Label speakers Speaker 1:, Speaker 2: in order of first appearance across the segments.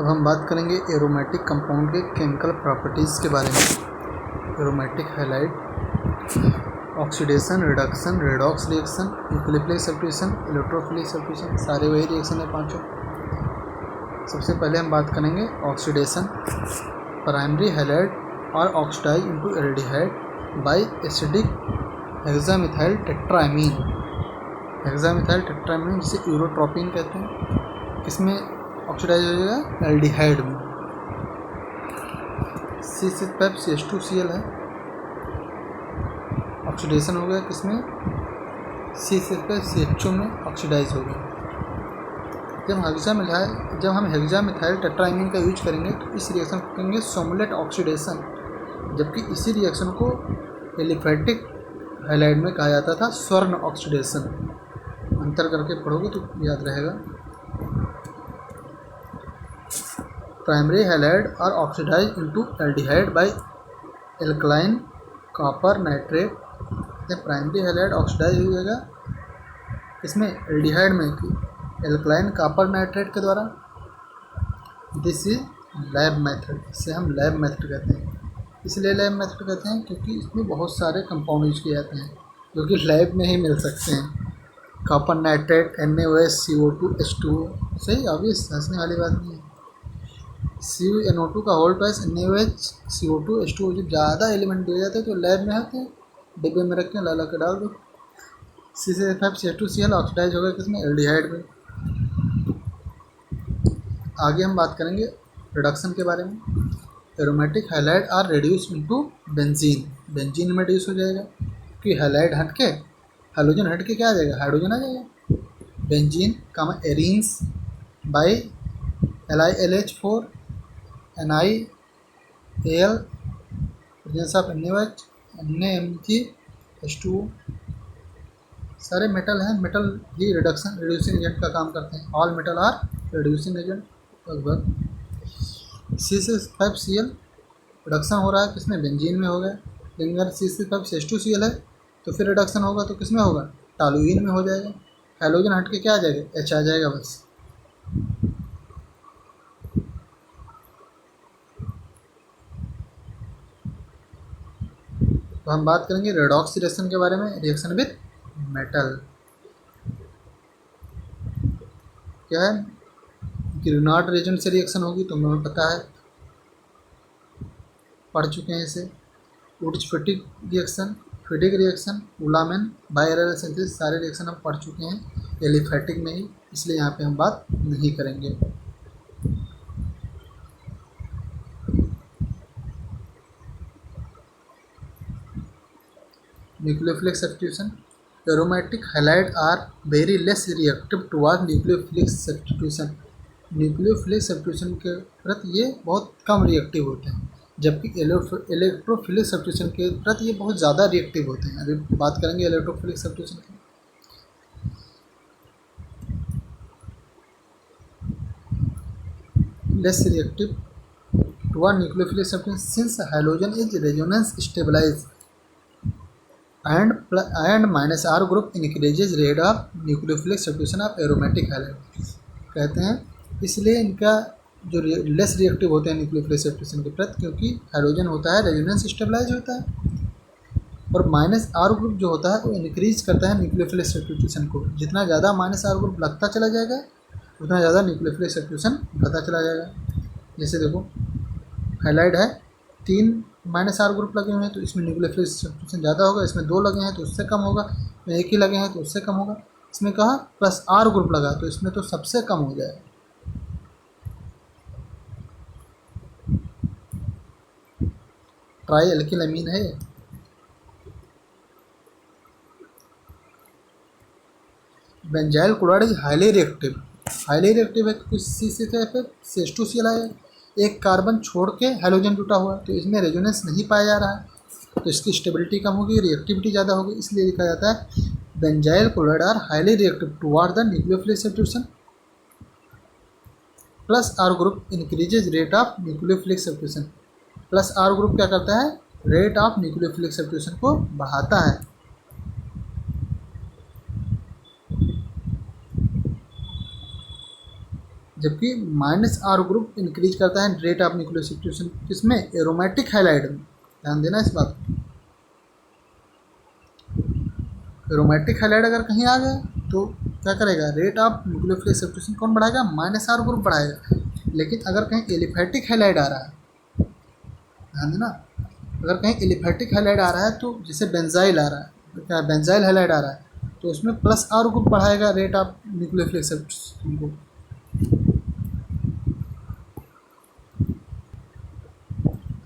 Speaker 1: अब हम बात करेंगे एरोमेटिक कंपाउंड के केमिकल प्रॉपर्टीज़ के बारे में। Aromatic halide oxidation, reduction, redox reaction, nucleophilic substitution, electrophilic substitution, सारे वही रिएक्शन है पांचों। सबसे पहले हम बात करेंगे ऑक्सीडेशन। प्राइमरी हैलाइड और oxidise into aldehyde by acidic hexamethyl tetramine. Hexamethyl tetramine जिसे यूरोट्रोपिन कहते हैं, किसमें ऑक्सीडाइज हो जाएगा? एल्डिहाइड में। C6H2Cl है, ऑक्सीडेशन हो गया किसमें? C6HCl में ऑक्सीडाइज हो गया। जब हम हेक्सामिथाइल टेट्रामीन का यूज करेंगे तो इस रिएक्शन को कहेंगे सोमुलेट ऑक्सीडेशन, जबकि इसी रिएक्शन को एलिफैटिक हैलाइड में कहा जाता था स्वर्ण ऑक्सीडेशन। अंतर करके पढ़ोगे तो याद रहेगा। प्राइमरी हैलाइड और oxidise into aldehyde by alkaline copper nitrate. Primary halide oxidize हो जाएगा इसमें एल्डिहाइड में एल्कलाइन कॉपर नाइट्रेट के द्वारा। दिस इज लैब मेथड, इसे हम लैब मेथड कहते हैं। इसलिए लैब मेथड कहते हैं क्योंकि इसमें बहुत सारे कंपाउंड यूज किए जाते हैं जो कि लैब में ही मिल सकते हैं। Copper nitrate, NaOH, CO2, H2O, सही ऑब्वियस, हंसने वाली बात नहीं है। CuNO2 का whole twice NaOH, CO2, H2O। जब ज़्यादा एलिमेंट दिए जाते हैं तो लैब में आते हैं, डिब्बे में रख के ला के डाल दो। C6H5CH2Cl ऑक्सीडाइज होगा किसमें? एल्डिहाइड में। आगे हम बात करेंगे रिडक्शन के बारे में। Aromatic halide are reduced into benzene. Benzene में रिड्यूस हो जाएगा क्योंकि हैलाइड हट के हाइड्रोजन हट के क्या आ जाएगा? हाइड्रोजन आ जाएगा। Benzene comma arenes by LiLH4 NiAl presence of NaOH, NaMg, H2O। सारे मेटल हैं, मेटल ही रिड्यूसिंग एजेंट का काम करते हैं। All metal are reducing agent. लगभग C6H5Cl रिडक्शन हो रहा है किसमें? बेंजीन में हो गया। लेकिन अगर C6H2Cl है तो फिर रिडक्शन होगा तो किसमें होगा? टॉलुइन में हो जाएगा। हैलोजन हट के क्या आ जाएगा? H आ जाएगा बस। तो हम बात करेंगे रेडॉक्स रिएक्शन के बारे में। रिएक्शन विद मेटल क्या है? ग्रेनाड रेजेंट से रिएक्शन होगी तो हमें पता है, पढ़ चुके हैं इसे। Wurtz Fittig reaction, Fittig reaction, Ullmann, बायरल सिंथेसिस, सारे रिएक्शन हम पढ़ चुके हैं एलिफैटिक में ही, इसलिए यहाँ पे हम बात नहीं करेंगे। Nucleophilic substitution. Aromatic halide are very less reactive toward nucleophilic substitution. Nucleophilic substitution के प्रति ये बहुत कम रिएक्टिव होते हैं, जबकि इलेक्ट्रोफिलिक सब्स्टिट्यूशन के प्रति ये बहुत ज़्यादा रिएक्टिव होते हैं। अभी बात करेंगे इलेक्ट्रोफिलिक सब्स्टिट्यूशन की। Less reactive toward nucleophilic substitution since halogen is resonance stabilize and -R group increases rate of nucleophilic substitution of aromatic halide। कहते हैं इसलिए इनका जो लेस रिएक्टिव होते हैं न्यूक्लियोफिलिक सब्स्टिट्यूशन के प्रति, क्योंकि हाइड्रोजन होता है रेजोनेंस स्टेबलाइज होता है, और -R ग्रुप जो होता है वो इंक्रीज करता है न्यूक्लियोफिलिक सब्स्टिट्यूशन को। जितना ज़्यादा -R ग्रुप लगता चला जाएगा उतना ज़्यादा न्यूक्लियोफिलिक सब्स्टिट्यूशन बढ़ता चला जाएगा। जैसे देखो हाइलाइड है, 3 -R ग्रुप लगे हुए हैं तो इसमें न्यूक्लियोफिलिक सब्स्टिट्यूशन ज़्यादा होगा। इसमें 2 लगे हैं तो उससे कम होगा। इसमें 1 ही लगे हैं तो उससे कम होगा। इसमें कहा +R ग्रुप लगा तो इसमें तो सबसे कम हो जाएगा। ट्राई एल्किल है। Benzyl chloride is highly reactive. Highly reactive है क्योंकि C6H2Cl है, एक कार्बन छोड़ के हैलोजन जुटा हुआ है तो इसमें रेजोनेंस नहीं पाया जा रहा है, तो इसकी स्टेबिलिटी कम होगी, रिएक्टिविटी ज़्यादा होगी। इसलिए लिखा जाता है benzyl chloride are highly reactive toward the nucleophilic substitution. +R group increases rate of nucleophilic substitution. +R group क्या करता है? रेट ऑफ न्यूक्लियोफिलिक सब्स्टिट्यूशन को बढ़ाता है। जबकि माइनस आर ग्रुप इंक्रीज करता है रेट ऑफ न्यूक्लियर सब्स्टिट्यूशन किसमें, एरोमेटिक हैलाइड में। ध्यान देना इस बात को। एरोमेटिक हैलाइड अगर कहीं आ गया तो क्या करेगा, रेट ऑफ न्यूक्लियोफिलिक सब्स्टिट्यूशन कौन बढ़ाएगा, माइनस आर ग्रुप बढ़ाएगा। लेकिन अगर कहीं एलिफेटिक हैलाइड आ रहा है, ध्यान देना, अगर कहीं एलिफेटिक हैलाइड आ रहा है तो जैसे बेंजाइल आ रहा है, क्या बेंजाइल हैलाइड आ रहा है तो उसमें प्लस आर ग्रुप बढ़ाएगा रेट ऑफ न्यूक्लियोफिलिक सब्स्टिट्यूशन को।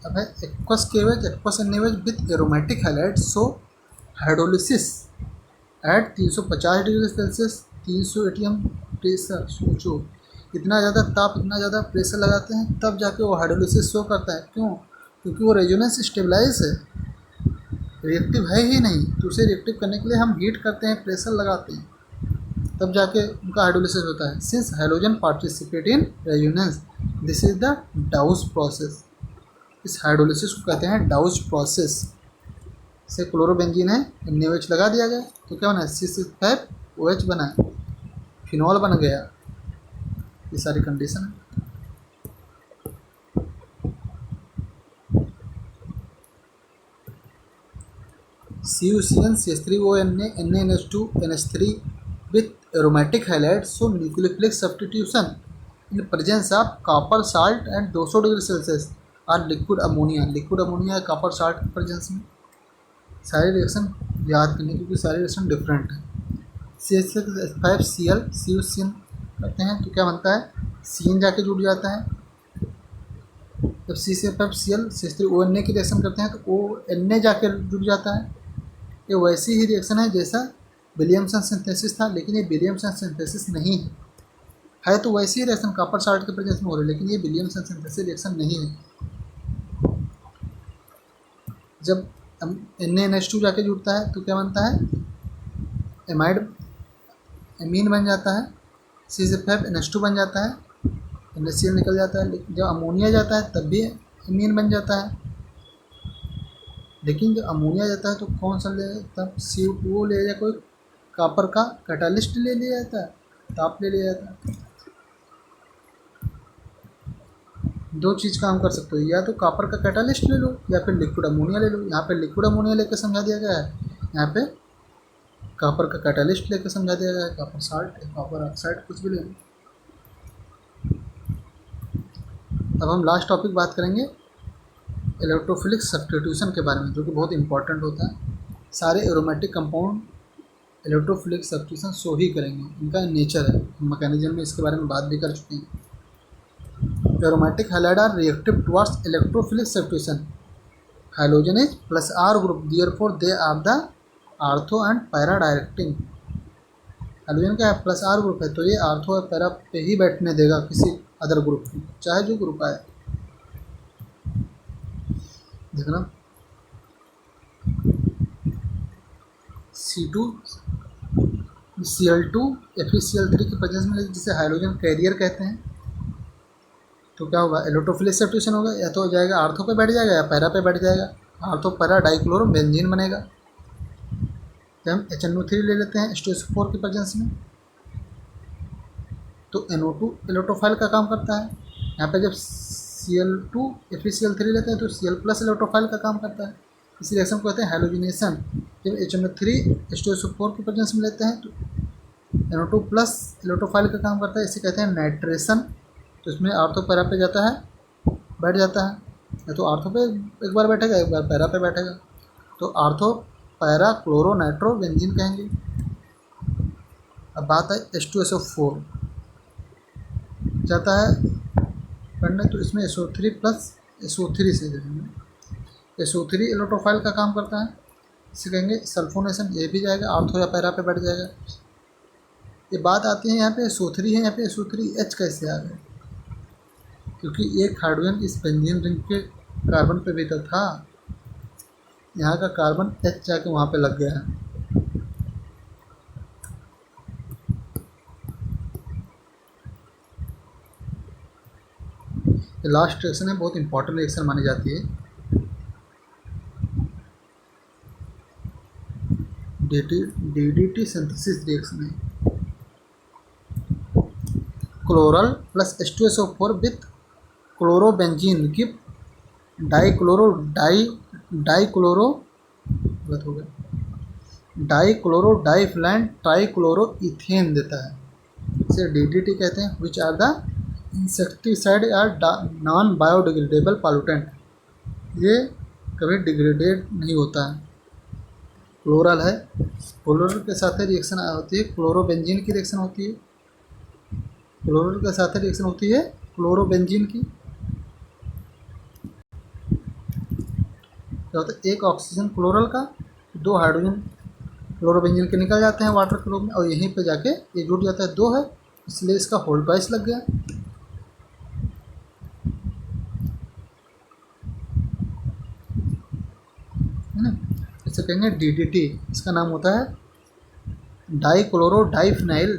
Speaker 1: अब है एक्वस केवेज, एक्वस एनेवेज with aromatic halide so hydrolysis at 350 degree Celsius 300 ATM pressure. सोचो इतना ज़्यादा ताप, इतना ज़्यादा प्रेशर लगाते हैं तब जाके वो हाइड्रोलिसिस शो करता है। क्यों? क्योंकि वो रेजोनेंस स्टेबलाइज है, रिएक्टिव है ही नहीं, तो उसे रिएक्टिव करने के लिए हम हीट करते हैं, प्रेशर लगाते हैं, तब जाके उनका हाइड्रोलिसिस होता है। Since halogen participate in resonance this is the डाउस process. इस हाइड्रोलिसिस को कहते हैं डाउस प्रोसेस। से क्लोरोबेंजीन है, NaOH लगा दिया गया तो क्या बना, C6H5OH बना, फिनॉल बन गया। ये सारी कंडीशन है। CuCN CH3ONA NaNH2 NH3 with aromatic halide so nucleophilic substitution in presence of copper salt and 200 degree Celsius और liquid ammonia. Liquid ammonia copper salt के प्रेजेंस में। सारे रिएक्शन याद करने क्योंकि सारे रिएक्शन डिफरेंट हैं। CH5Cl CuCN करते हैं तो क्या बनता है, CN जाके जुड़ जाता है। जब CH5Cl CH3ONA की रिएक्शन करते हैं तो ONA जाके जुड़ जाता है। ये वैसी ही रिएक्शन है जैसा विलियमसन सिंथेसिस था, लेकिन ये विलियमसन सिंथेसिस नहीं है तो वैसी ही रिएक्शन कॉपर साल्ट के प्रेजेंस में हो रही है, लेकिन ये विलियमसन सिंथेसिस रिएक्शन नहीं है। जब NaNH2 जाके जुड़ता है तो क्या बनता है, एमाइड एमीन बन जाता है, CH5NH2 बन जाता है, NaCl निकल जाता है। लेकिन जब अमोनिया जाता है तब भी एमीन बन जाता है। लेकिन जब अमोनिया जाता है तो कौन सा ले, तब CO2 ले जाए, कोई कॉपर का कैटालिस्ट ले लिया जाता है, ताप ले लिया जाता है। दो चीज़ काम कर सकते हो, या तो कॉपर का कैटालिस्ट ले लो या फिर लिक्विड अमोनिया ले लो। यहाँ पे लिक्विड अमोनिया लेकर समझा दिया गया है, यहाँ पे कॉपर का कैटालिस्ट लेकर समझा दिया गया है, कॉपर साल्ट कॉपर ऑक्साइड कुछ भी ले लो। अब हम लास्ट टॉपिक बात करेंगे इलेक्ट्रोफिलिक सब्स्टिट्यूशन के बारे में, जो कि बहुत इंपॉर्टेंट होता है। सारे aromatic compound electrophilic substitution show ही करेंगे, इनका नेचर है। मैकेनिज्म में इसके बारे में बात भी कर चुके हैं। Aromatic halide are reactive towards electrophilic substitution. Hydrogen is plus R group, therefore they are the ortho and para directing. Hydrogen क्या है, प्लस आर ग्रुप है तो ये आर्थो और पैरा पे ही बैठने देगा किसी अदर ग्रुप को, चाहे जो ग्रुप आए। देखना C2Cl2 FeCl3 की प्रेजेंस में जिसे हाइड्रोजन कैरियर कहते हैं, तो क्या होगा, इलेक्ट्रोफिलिक सब्स्टिट्यूशन होगा। या तो हो जाएगा आर्थो पे बैठ जाएगा या पैरा पे बैठ जाएगा, आर्थो पैरा डाइक्लोरो बेंजीन बनेगा। तो हम HNO3 ले लेते हैं H2SO4 की प्रेजेंस में, तो NO2 इलेक्ट्रोफाइल का काम करता है। यहाँ पे जब Cl2 FeCl3 लेते हैं तो Cl प्लस इलेक्ट्रोफाइल का काम करता है। इस रिएक्शन को कहते हैं हैलोजिनेशन। जब HNO3 H2SO4 की प्रेजेंस में लेते हैं तो NO2 प्लस इलेक्ट्रोफाइल का काम करता है, इसे कहते हैं नाइट्रेशन। तो इसमें आर्थो पैरा पे जाता है, बैठ जाता है, या तो आर्थो पे एक बार बैठेगा एक बार पैरा पे बैठेगा, तो ortho para chloro nitro benzene कहेंगे। अब बात है H2SO4 जाता है पढ़ने, तो इसमें SO3 प्लस SO3 से देखेंगे। SO3 इलेक्ट्रोफाइल का काम करता है, इसे कहेंगे सल्फोनेशन। ये भी जाएगा आर्थो या पैरा पे बैठ जाएगा। ये बात आती है यहाँ पे SO3 है, यहाँ पे SO3H कैसे आ गए, क्योंकि एक हाइड्रोजन इस बेंजीन रिंग के कार्बन पे भी तो था, यहाँ का कार्बन H जाके वहाँ पे लग गया है। ये लास्ट रिएक्शन है, बहुत इंपॉर्टेंट रिएक्शन मानी जाती है। DDT सिंथेसिस रिएक्शन है। chloral plus H2SO4 with chlorobenzene give dichloro गलत हो गया डाइक्लोरो डाइफ्लैन ट्राइक्लोरो इथेन देता है। इसे DDT कहते हैं। Which are the insecticide are non biodegradable pollutant. ये कभी डिग्रेडेड नहीं होता है। क्लोरल है, क्लोरल के साथ रिएक्शन होती है क्लोरोबेंजीन की रिएक्शन होती है। क्लोरल के साथ रिएक्शन होती है क्लोरोबेंजीन की। क्या होता है, एक ऑक्सीजन क्लोरल का, दो हाइड्रोजन क्लोरोबेंजीन के निकल जाते हैं वाटर के रूप में और यहीं पे जाके ये जुड़ जाता है, दो है, इसलिए इसका होल ट्वाइस लग गया। है ना, इसे कहेंगे DDT। इसका नाम होता है डाइक्लोरोडाइफिनाइल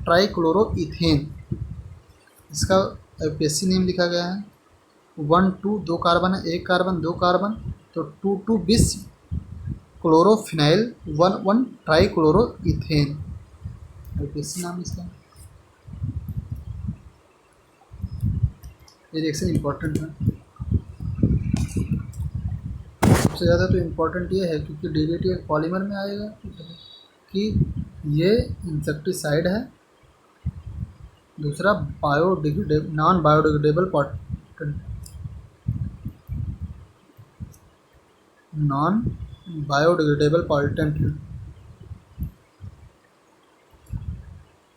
Speaker 1: ट्राइक्लोरोइथेन। इसका IUPAC नेम लिखा गया है 1 2 दो कार्बन है, एक कार्बन दो कार्बन, तो 2 2 बिस क्लोरोफिनाइल 1 1 ट्राइक्लोरोइथेन। IUPAC नाम इसका। ये रिएक्शन इम्पोर्टेंट है, सबसे ज़्यादा तो इम्पोर्टेंट ये है क्योंकि DDT एक पॉलीमर में आएगा कि ये इंसेक्टिसाइड है, दूसरा नॉन बायोडिग्रेडेबल पॉल्यूटेंट है।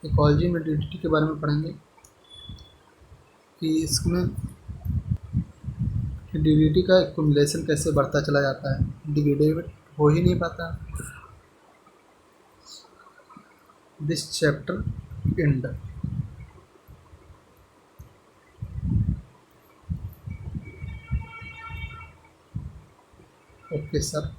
Speaker 1: इकोलॉजी में DDT के बारे में पढ़ेंगे कि इसमें DDT का एक्युमुलेशन कैसे बढ़ता चला जाता है, डिग्रेडेड हो ही नहीं पाता। This chapter and. Okay sir.